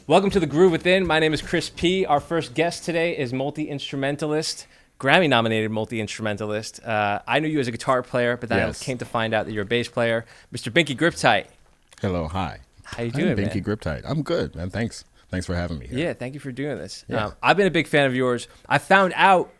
Welcome to The Groove Within. My name is Chris P. Our first guest today is multi-instrumentalist, Grammy-nominated multi-instrumentalist. I knew you as a guitar player, but then I came to find out that you're a bass player. Mr. Binky Griptite. Hello, hi. How you doing, I'm man? Binky Griptite. I'm good, man. Thanks for having me here. Yeah, thank you for doing this. Yeah. I've been a big fan of yours. I found out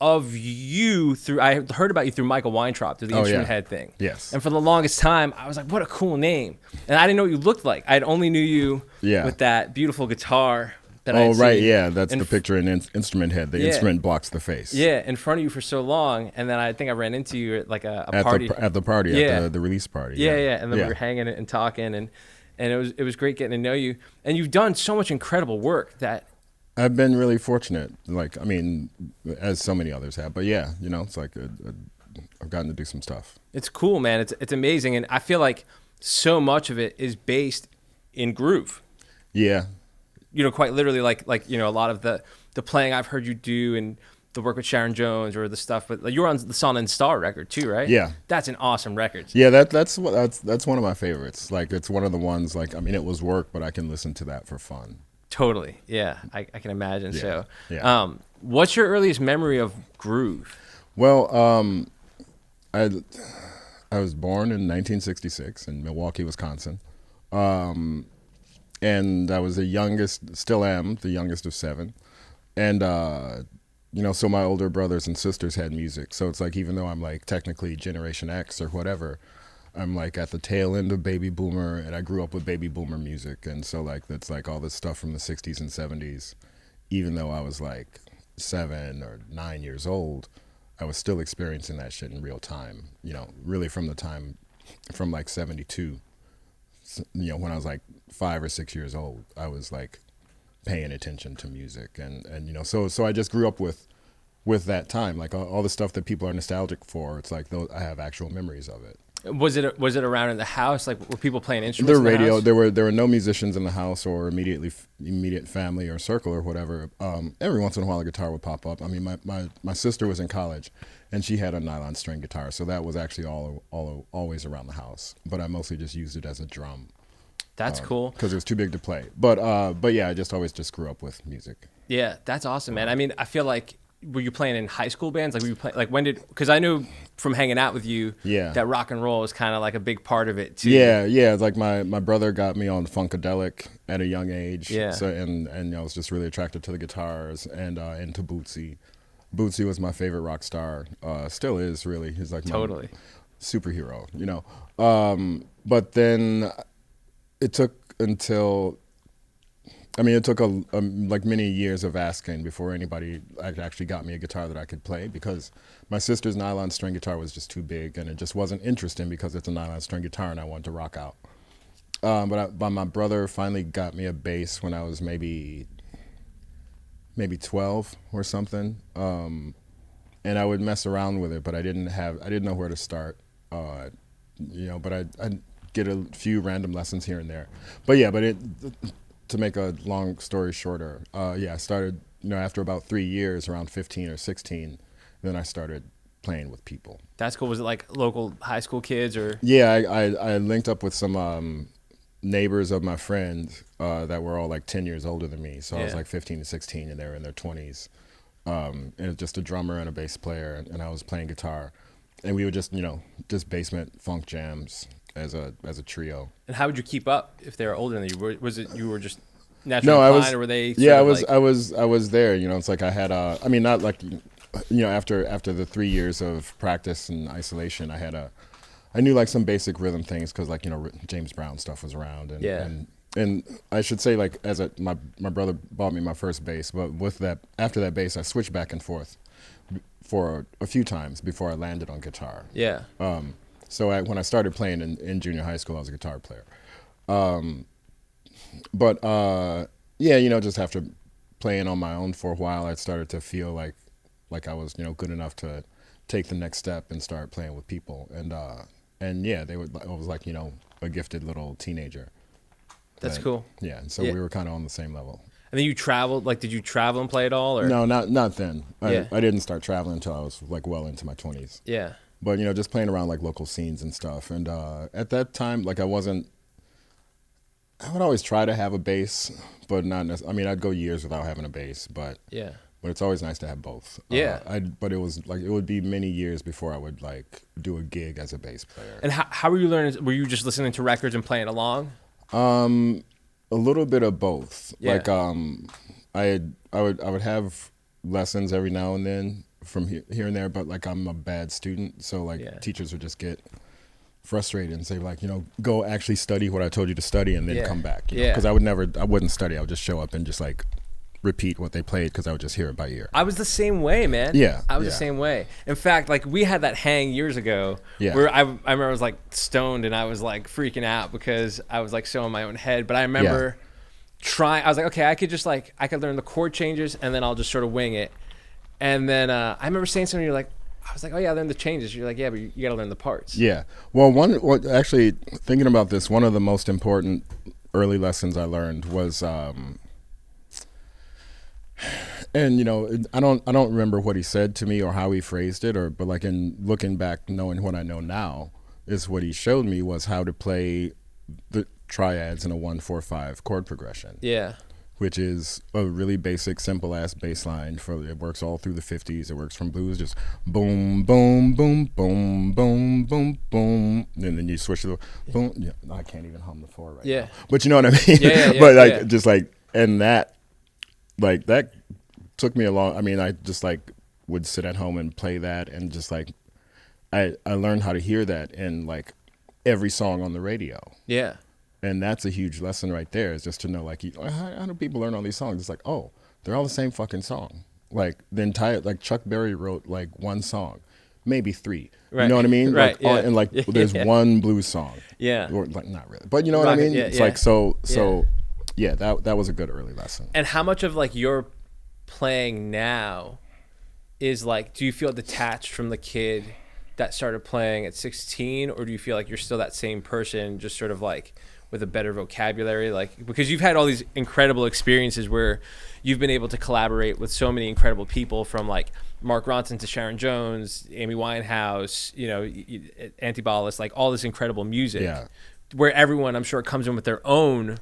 of you I heard about you through Michael Weintraub, through the Instrument Head thing. Yes. And for the longest time, I was like, what a cool name. And I didn't know what you looked like. I only knew you with that beautiful guitar that I right, seen. yeah. That's the picture in Instrument Head. The instrument blocks the face. Yeah, in front of you for so long. And then I think I ran into you at like a party. At the party, at the release party. Yeah. And then we were hanging and talking, and it was great getting to know you. And you've done so much incredible work that I've been really fortunate, as so many others have. But yeah, it's like I've gotten to do some stuff. It's cool, man. It's amazing, and I feel like so much of it is based in groove. Yeah. Quite literally, like a lot of the playing I've heard you do and the work with Sharon Jones or the stuff. But you were on the Son and Star record too, right? Yeah. That's an awesome record. Yeah, that's one of my favorites. Like it's one of the ones. It was work, but I can listen to that for fun. Totally. Yeah, I can imagine. Yeah. So, Yeah. What's your earliest memory of groove? Well, I was born in 1966 in Milwaukee, Wisconsin, and I was still am the youngest of seven, and so my older brothers and sisters had music. So it's like even though I'm like technically Generation X or whatever, I'm like at the tail end of baby boomer, and I grew up with baby boomer music, and so like that's like all this stuff from the 60s and 70s. Even though I was like 7 or 9 years old, I was still experiencing that shit in real time. Really from like 72. When I was like 5 or 6 years old, I was like paying attention to music, and so I just grew up with that time, like all the stuff that people are nostalgic for. It's like I have actual memories of it. Was it around in the house? Like, were people playing instruments? The radio. In the house? There were no musicians in the house or immediate family or circle or whatever. Every once in a while, a guitar would pop up. I mean, my sister was in college, and she had a nylon string guitar, so that was actually always around the house. But I mostly just used it as a drum. That's cool. Because it was too big to play. But yeah, I always grew up with music. Yeah, that's awesome, man. I mean, I feel like, were you playing in high school bands? Like, were you playing, like, when because I knew from hanging out with you that rock and roll was kind of like a big part of it too. Yeah. It's like my brother got me on funkadelic at a young age. Yeah. So and I was just really attracted to the guitars and into Bootsy. Bootsy was my favorite rock star. Still is, really. He's like my superhero, But then it took like many years of asking before anybody actually got me a guitar that I could play, because my sister's nylon string guitar was just too big, and it just wasn't interesting because it's a nylon string guitar and I wanted to rock out. But my brother finally got me a bass when I was maybe 12 or something, and I would mess around with it, but I didn't know where to start, but I'd get a few random lessons here and there. To make a long story shorter, I started, after about 3 years, around 15 or 16, then I started playing with people. That's cool. Was it like local high school kids or? Yeah, I linked up with some neighbors of my friend that were all like 10 years older than me. So I was like 15 to 16, and they were in their 20s. And it was just a drummer and a bass player, and I was playing guitar. And we would just basement funk jams as a trio. And how would you keep up if they were older than you? Was it you were just naturally inclined, or were they? I was there. It's like I had not like after the 3 years of practice and isolation, I knew like some basic rhythm things because James Brown stuff was around, and I should say like my brother bought me my first bass, but after that bass I switched back and forth for a few times before I landed on guitar. Yeah. So when I started playing in junior high school, I was a guitar player. Just after playing on my own for a while, I started to feel like I was, good enough to take the next step and start playing with people. I was like, a gifted little teenager. That's cool. Yeah, and so we were kind of on the same level. And then you traveled, like, did you travel and play at all? Or? No, not then. I didn't start traveling until I was like well into my 20s. Yeah. But, just playing around like local scenes and stuff. And at that time, like I wasn't I would always try to have a bass, but not necessarily. I mean, I'd go years without having a bass, but it's always nice to have both. But it was like it would be many years before I would like do a gig as a bass player. And how were you learning? Were you just listening to records and playing along? A little bit of both. Yeah. Like I would have lessons every now and then from here and there, but like I'm a bad student, so like teachers would just get frustrated and say like, go actually study what I told you to study and then come back. Because I wouldn't study. I would just show up and just like repeat what they played because I would just hear it by ear. I was the same way, man. Yeah. I was the same way. In fact, like we had that hang years ago where I remember I was like stoned and I was like freaking out because I was like so in my own head. But I remember I was like, okay, I could learn the chord changes and then I'll just sort of wing it. And then I remember saying something, I was like, oh yeah, I learned the changes. You're like, yeah, but you got to learn the parts. Yeah. Well, actually thinking about this, one of the most important early lessons I learned was, and I don't remember what he said to me or how he phrased it, but like in looking back, knowing what I know now, is what he showed me was how to play the triads in a 1-4-5 chord progression. Yeah. Which is a really basic, simple ass bass line. It works all through the 50s. It works from blues, just boom, boom, boom, boom, boom, boom, boom. And then you switch to the boom. Yeah, I can't even hum the 4 right now. But you know what I mean? Yeah. But like, just like, and that, like, that took me a long, I mean, I just like would sit at home and play that. And just like, I learned how to hear that in like every song on the radio. Yeah. And that's a huge lesson right there, is just to know, like, how do people learn all these songs? It's like, oh, they're all the same fucking song. Like, the entire, like, Chuck Berry wrote, like, one song, maybe 3. Right. You know what I mean? Right, like, and, like, there's one blues song. Yeah. Or, like, not really. But you know what I mean? It's like, so, yeah, that was a good early lesson. And how much of, like, your playing now is, like, do you feel detached from the kid that started playing at 16? Or do you feel like you're still that same person, just sort of, like, with a better vocabulary, like, because you've had all these incredible experiences where you've been able to collaborate with so many incredible people, from like Mark Ronson to Sharon Jones, Amy Winehouse, Antibalas, like all this incredible music, where everyone, I'm sure, comes in with their own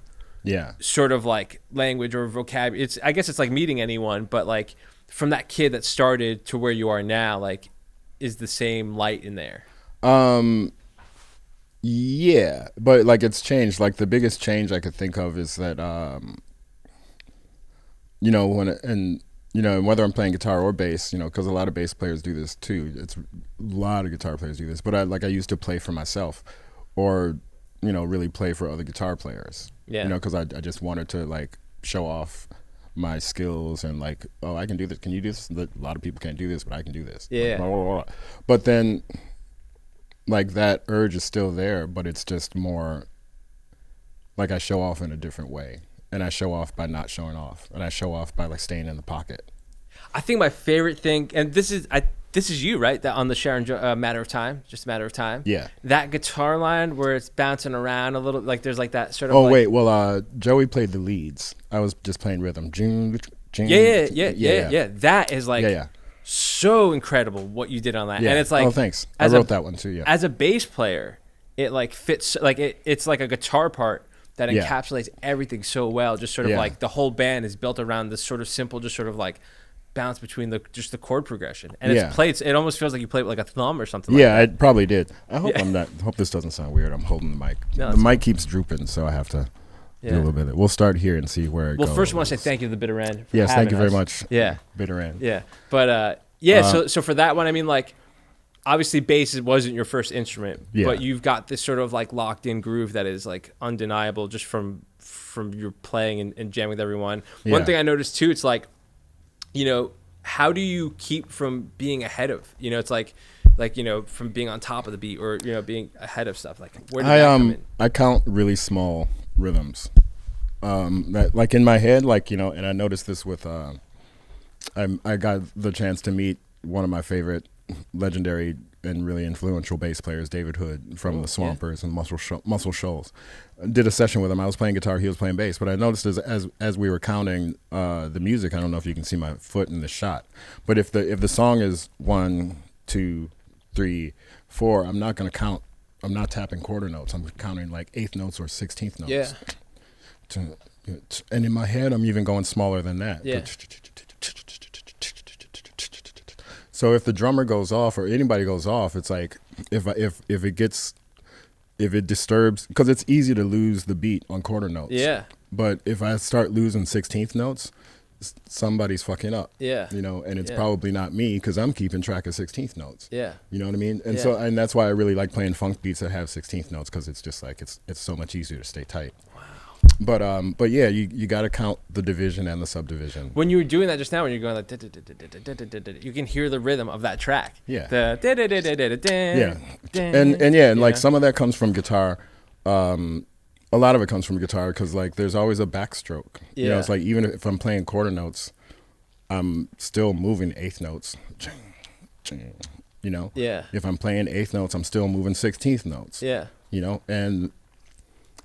sort of like language or vocabulary. I guess it's like meeting anyone, but like from that kid that started to where you are now, like, is the same light in there? Yeah, but like it's changed. Like the biggest change I could think of is that, whether I'm playing guitar or bass, because a lot of bass players do this too. It's a lot of guitar players do this. But I used to play for myself, or really play for other guitar players. Yeah. Because I just wanted to like show off my skills and like, oh, I can do this. Can you do this? A lot of people can't do this, but I can do this. Yeah. Like, blah, blah, blah. But then, like, that urge is still there, but it's just more like I show off in a different way. And I show off by not showing off. And I show off by like staying in the pocket. I think my favorite thing, and this is you, right? That on the Sharon Matter of Time, just a matter of time. Yeah. That guitar line where it's bouncing around a little, like there's like that sort of. Oh, wait. Well, Joey played the leads. I was just playing rhythm. Yeah. That is like so incredible what you did on that. And it's like, oh, thanks. I wrote that one too. Yeah. As a bass player, it like fits, like it's like a guitar part that encapsulates everything so well. Just sort of like the whole band is built around this sort of simple, just sort of like bounce between the chord progression. And it's played, it almost feels like you play it with like a thumb or something like that. Yeah, I probably did. I hope hope this doesn't sound weird. I'm holding the mic. No, the mic keeps drooping, so I have to do a little bit of it. We'll start here and see where it goes. Well, first I want to say thank you to the Bitter End. Yes, thank you very much. Yeah. Bitter End. Yeah. But so for that one, I mean, like, obviously bass wasn't your first instrument, but you've got this sort of like locked in groove that is like undeniable just from your playing and jamming with everyone. Yeah. One thing I noticed too, it's like, how do you keep from being ahead of, it's like, from being on top of the beat or, being ahead of stuff? Like, where did that come in? I count really small rhythms. That like in my head, like, and I noticed this with, I got the chance to meet one of my favorite legendary and really influential bass players, David Hood from the Swampers and Muscle Shoals. Did a session with him. I was playing guitar, he was playing bass. But I noticed as we were counting the music, I don't know if you can see my foot in the shot, but if the song is 1, 2, 3, 4, I'm not going to count. I'm not tapping quarter notes. I'm counting like eighth notes or 16th notes. Yeah. and in my head, I'm even going smaller than that. Yeah. So if the drummer goes off or anybody goes off, it's like if it disturbs, because it's easy to lose the beat on quarter notes. Yeah. But if I start losing 16th notes, somebody's fucking up. Yeah. You know, and it's probably not me because I'm keeping track of 16th notes. Yeah. You know what I mean? And so, and that's why I really like playing funk beats that have 16th notes, because it's just like it's so much easier to stay tight. Wow. But yeah, you got to count the division and the subdivision. When you were doing that just now, when you're going like, you can hear the rhythm of that track. Yeah. And like some of that comes from guitar. A lot of it comes from guitar because like there's always a backstroke. Yeah. You know, it's like even if I'm playing quarter notes, I'm still moving eighth notes. You know. Yeah. If I'm playing eighth notes, I'm still moving 16th notes. Yeah. You know, and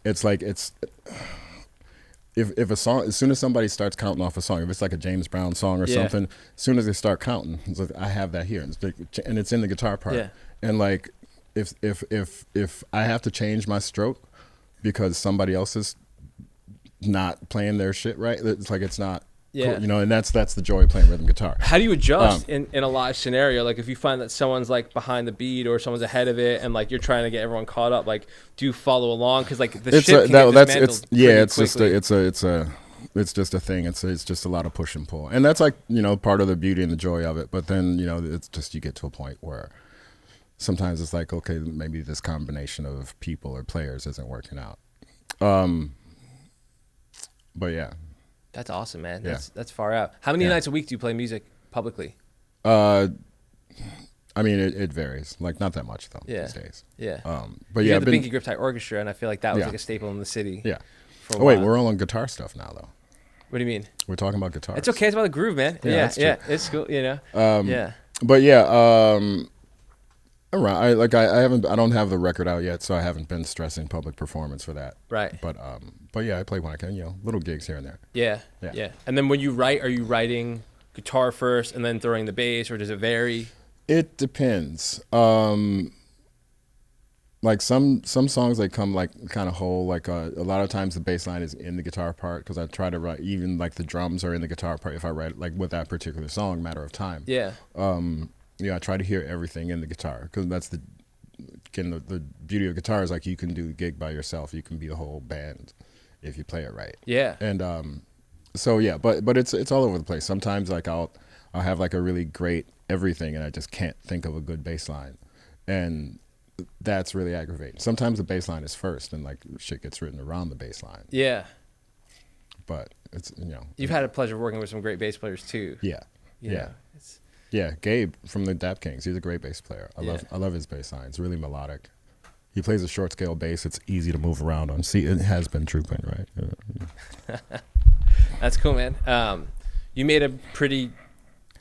it's like if a song, as soon as somebody starts counting off a song, if it's like a James Brown song or something, as soon as they start counting, it's like, I have that here, and it's in the guitar part. Yeah. And like if I have to change my stroke because somebody else is not playing their shit right, it's like it's not. Yeah. Cool, you know, and that's the joy of playing rhythm guitar. How do you adjust in a live scenario? Like if you find that someone's like behind the beat or someone's ahead of it, and like you're trying to get everyone caught up, like do you follow along? Because like the shit can get dismantled it's just a thing. It's just a lot of push and pull, and that's like, you know, part of the beauty and the joy of it. But then, you know, it's just you get to a point where sometimes it's like, okay, maybe this combination of people or players isn't working out. But yeah. That's awesome, man. Yeah. That's far out. How many nights a week do you play music publicly? I mean, it varies. Like not that much though these days. Yeah. But you yeah, had the Binky Griptite Orchestra, and I feel like that was like a staple in the city. Yeah. For a wait, while. we're all on guitar stuff now though. What do you mean? We're talking about guitars. It's okay. It's about the groove, man. Yeah. It's cool. You know. Yeah. But yeah. Around, I don't have the record out yet, so I haven't been stressing public performance for that. Right. But yeah, I play when I can, you know, little gigs here and there. Yeah. And then when you write, are you writing guitar first and then throwing the bass, or does it vary? It depends. Like some songs, they come like kind of whole. Like a lot of times the bass line is in the guitar part because I try to write, even like the drums are in the guitar part if I write like with that particular song, Matter of Time. Yeah. Yeah, I try to hear everything in the guitar because that's the beauty of guitar is like you can do a gig by yourself. You can be the whole band if you play it right. Yeah. And so yeah, but it's all over the place. Sometimes like I'll have like a really great everything and I just can't think of a good bass line, and that's really aggravating. Sometimes the bass line is first and like shit gets written around the bass line. Yeah. But it's, you know, you've had a pleasure working with some great bass players too. Yeah. You know, Yeah, Gabe from the Dap Kings. He's a great bass player. I love his bass line. It's really melodic. He plays a short scale bass. It's easy to move around on. See, it has been trooping, right? That's cool, man. You made a pretty,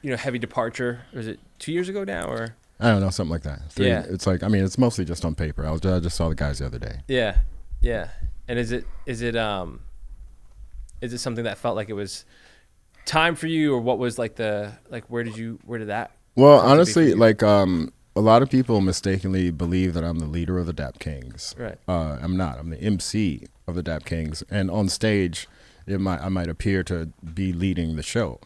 heavy departure. Was it 2 years ago now, or? I don't know, something like that. Yeah. It's like, I mean, it's mostly just on paper. I just saw the guys the other day. Yeah, yeah. And is it something that felt like it was time for you, or what was like where did that? Well, honestly, like a lot of people mistakenly believe that I'm the leader of the Dap Kings. Right. I'm not. I'm the MC of the Dap Kings, and on stage, I might appear to be leading the show.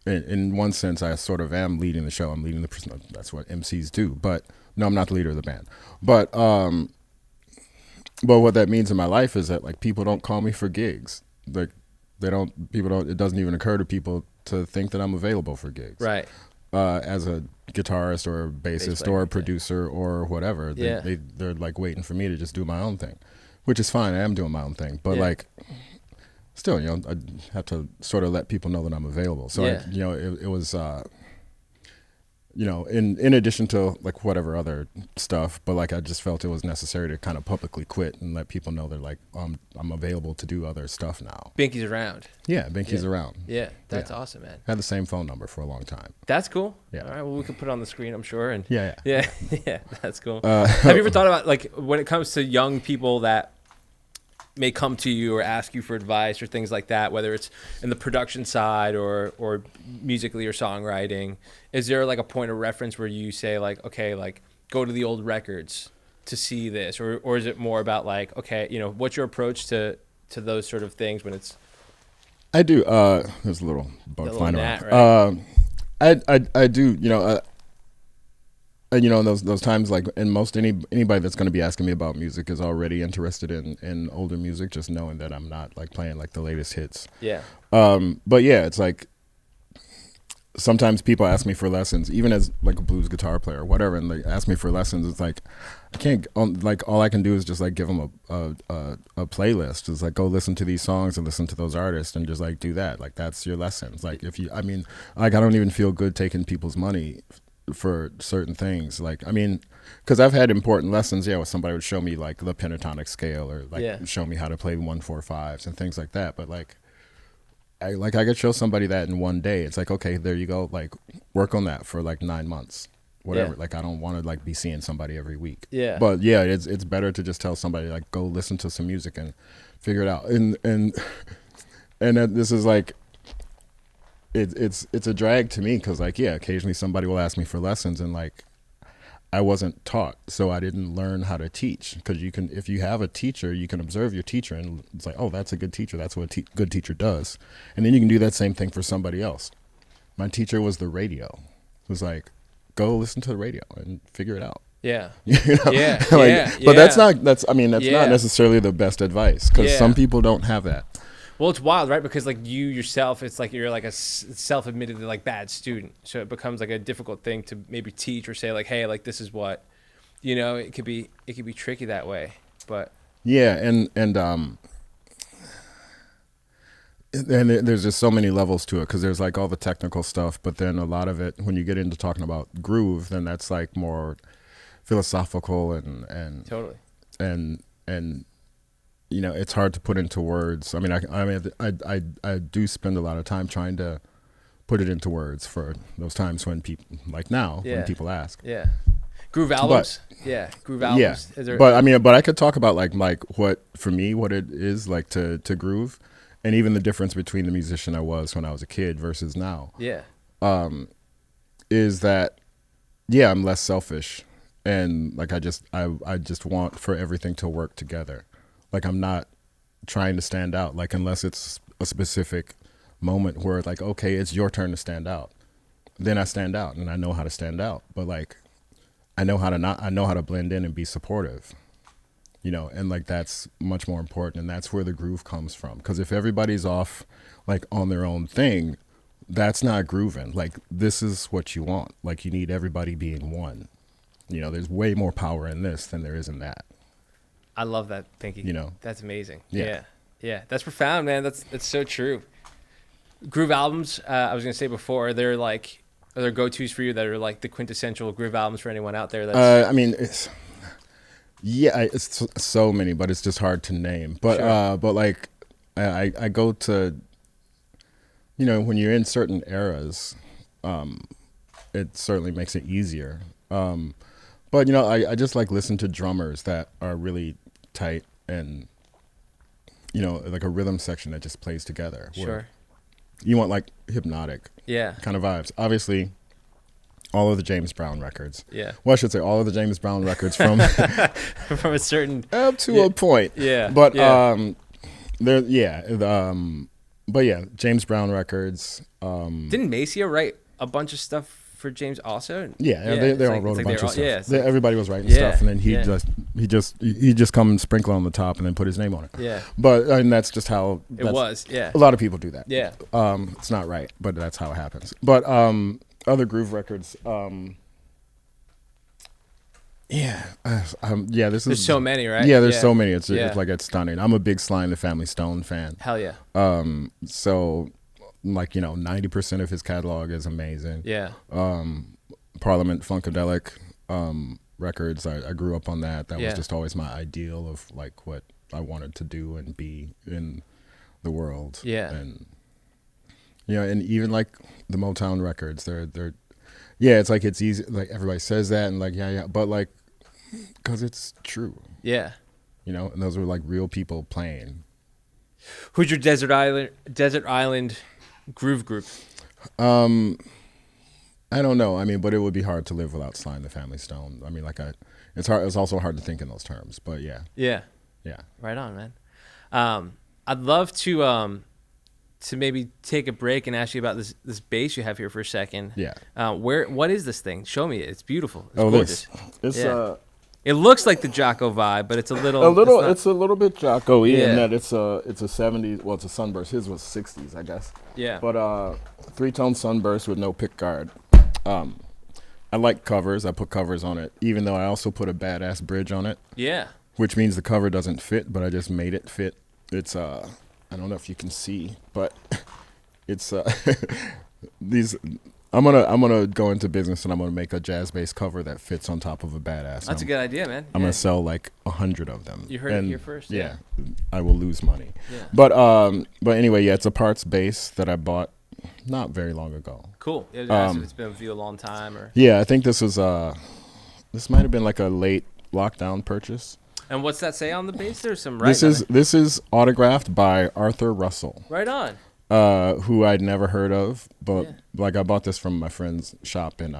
In one sense, I sort of am leading the show. I'm leading the person. That's what MCs do. But no, I'm not the leader of the band. But what that means in my life is that like people don't call me for gigs. Like it doesn't even occur to people to think that I'm available for gigs. Right. As a guitarist or a bassist or a producer or whatever. They're like waiting for me to just do my own thing, which is fine. I am doing my own thing. But like, still, I have to sort of let people know that I'm available. So, it was, in addition to like whatever other stuff, but like I just felt it was necessary to kind of publicly quit and let people know that like I'm available to do other stuff now. Binky's around. Yeah, Binky's around. Yeah, that's awesome, man. Had the same phone number for a long time. That's cool. Yeah. All right, well, we could put it on the screen, I'm sure. And yeah, that's cool. Have you ever thought about like when it comes to young people that may come to you or ask you for advice or things like that, whether it's in the production side or musically or songwriting, is there like a point of reference where you say like, okay, like go to the old records to see this, or is it more about like, okay, what's your approach to to those sort of things when it's? I do. There's a little bug flying around. Right? I do. In those times, like, and anybody that's going to be asking me about music is already interested in older music, just knowing that I'm not like playing like the latest hits. Yeah. But yeah, it's like sometimes people ask me for lessons, even as like a blues guitar player or whatever, and they ask me for lessons. It's like I can't, like, all I can do is just like give them a playlist. It's like, go listen to these songs and listen to those artists and just like do that. Like, that's your lessons. Like, I don't even feel good taking people's money for certain things. Like, because I've had important lessons, where somebody would show me like the pentatonic scale or like show me how to play 1-4-5s and things like that. But like, I could show somebody that in one day. It's like, okay, there you go. Like, work on that for like 9 months, whatever. Yeah. Like, I don't want to like be seeing somebody every week. Yeah. But yeah, it's better to just tell somebody like, go listen to some music and figure it out. And this is like, it's a drag to me because like, occasionally somebody will ask me for lessons and like, I wasn't taught, so I didn't learn how to teach. Because if you have a teacher, you can observe your teacher and it's like, oh, that's a good teacher. That's what a good teacher does. And then you can do that same thing for somebody else. My teacher was the radio. It was like, go listen to the radio and figure it out. Yeah. But that's not necessarily the best advice because some people don't have that. Well, it's wild, right? Because like you yourself, it's like you're like a self-admittedly like bad student, so it becomes like a difficult thing to maybe teach or say like, hey, like this is what, it could be tricky that way. But and there's just so many levels to it because there's like all the technical stuff, but then a lot of it when you get into talking about groove, then that's like more philosophical and totally and it's hard to put into words. I do spend a lot of time trying to put it into words for those times when people, like now, when people ask. Yeah. Groove albums. Groove albums. Yeah. But I could talk about like what, for me, what it is like to groove and even the difference between the musician I was when I was a kid versus now. Yeah. Is that, I'm less selfish and like I just want for everything to work together. Like, I'm not trying to stand out, like, unless it's a specific moment where it's like, okay, it's your turn to stand out. Then I stand out and I know how to stand out. But like, I know how to blend in and be supportive, and like, that's much more important. And that's where the groove comes from. Because if everybody's off like on their own thing, that's not grooving. Like, this is what you want. Like, you need everybody being one. There's way more power in this than there is in that. I love that, Binky. That's amazing. Yeah. That's profound, man. That's so true. Groove albums, I was gonna say before, are there go-tos for you that are like the quintessential groove albums for anyone out there? It's so many, but it's just hard to name. But sure. But like I go to, when you're in certain eras, it certainly makes it easier. But I just like listen to drummers that are really tight and like a rhythm section that just plays together. Sure. You want like hypnotic kind of vibes. Obviously, all of the James Brown records. Yeah. Well, I should say all of the James Brown records from from a certain up to a point. Yeah. But James Brown records. Didn't Maceo write a bunch of stuff for James also? They all wrote a bunch of stuff. Everybody was writing stuff, and then he just come and sprinkle on the top and then put his name on it. Yeah. But that's just how it was. Yeah. A lot of people do that. Yeah. It's not right, but that's how it happens. But other groove records. There's so many, right? Yeah, there's so many. It's like, it's stunning. I'm a big Sly and the Family Stone fan. Hell yeah. So like 90% of his catalog is amazing. Yeah. Parliament Funkadelic records. I grew up on that. That was just always my ideal of like what I wanted to do and be in the world. Yeah. And and even like the Motown records, they're it's like, it's easy, like everybody says that and like but like, because it's true. Yeah. And those were like real people playing. Who's your desert island groove group? I don't know. But it would be hard to live without Sly and the Family Stone. It's hard. It's also hard to think in those terms. But yeah. Yeah. Yeah. Right on, man. I'd love to maybe take a break and ask you about this bass you have here for a second. Yeah. What is this thing? Show me it. It's beautiful. It's gorgeous. It's It's it looks like the Jocko vibe, but it's a little it's a little bit Jocko-y in that it's a 70s. Well, it's a sunburst. His was 60s, I guess. Yeah. But 3-tone sunburst with no pick guard. I like covers. I put covers on it, even though I also put a badass bridge on it. Yeah. Which means the cover doesn't fit, but I just made it fit. It's I don't know if you can see, but it's these. I'm gonna go into business and I'm gonna make a jazz bass cover that fits on top of a badass. That's a good idea, man. I'm gonna sell like 100 of them. You heard it here first. Yeah, I will lose money. Yeah. But anyway, yeah, it's a parts bass that I bought not very long ago. Cool. If it's been with you a long time, or yeah, I think this was this might have been like a late lockdown purchase. And what's that say on the bass? There's some writing. This is autographed by Arthur Russell. Right on. Who I'd never heard of, but like I bought this from my friend's shop in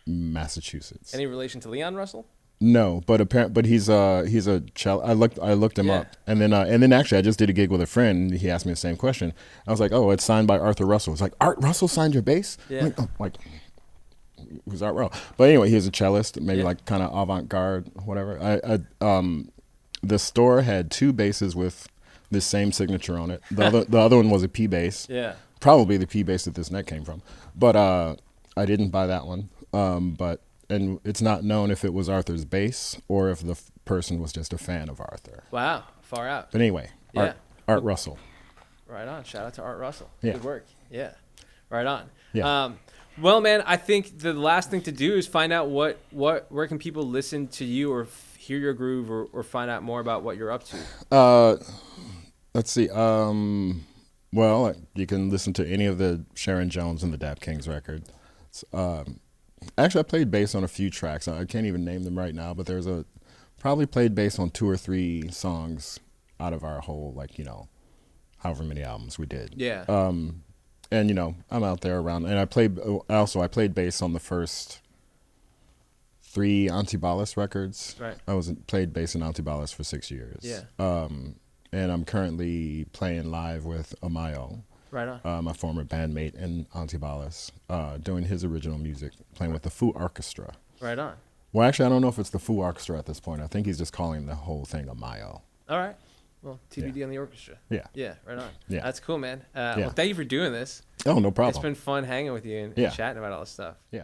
Massachusetts. Any relation to Leon Russell? No, but he's a cello. I looked him up, and then actually I just did a gig with a friend. And he asked me the same question. I was like, oh, it's signed by Arthur Russell. It's like, Art Russell signed your bass? Yeah. Like who's Art Russell? But anyway, he's a cellist, maybe like kind of avant-garde, whatever. The store had 2 basses with this same signature on it. The other one was a P bass. Yeah. Probably the P bass that this neck came from. But I didn't buy that one. And it's not known if it was Arthur's bass or if the person was just a fan of Arthur. Wow, far out. But anyway, Art Russell. Right on. Shout out to Art Russell. Yeah. Good work. Yeah. Right on. Yeah. Well, man, I think the last thing to do is find out where can people listen to you or hear your groove or find out more about what you're up to. Let's see. Well, you can listen to any of the Sharon Jones and the Dap Kings records. Actually, I played bass on a few tracks. I can't even name them right now, but there's probably played bass on 2 or 3 songs out of our whole, however many albums we did. Yeah. And I'm out there around, and I played bass on the first 3 Antibalas records. Right. Played bass in Antibalas for 6 years. Yeah. And I'm currently playing live with Amayo. Right on. My former bandmate in Antibalas, doing his original music, playing with the Foo Orchestra. Right on. Well, actually, I don't know if it's the Foo Orchestra at this point. I think he's just calling the whole thing Amayo. All right. Well, TBD on the orchestra. Yeah. Yeah, right on. Yeah. That's cool, man. Well, thank you for doing this. Oh, no problem. It's been fun hanging with you and chatting about all this stuff. Yeah.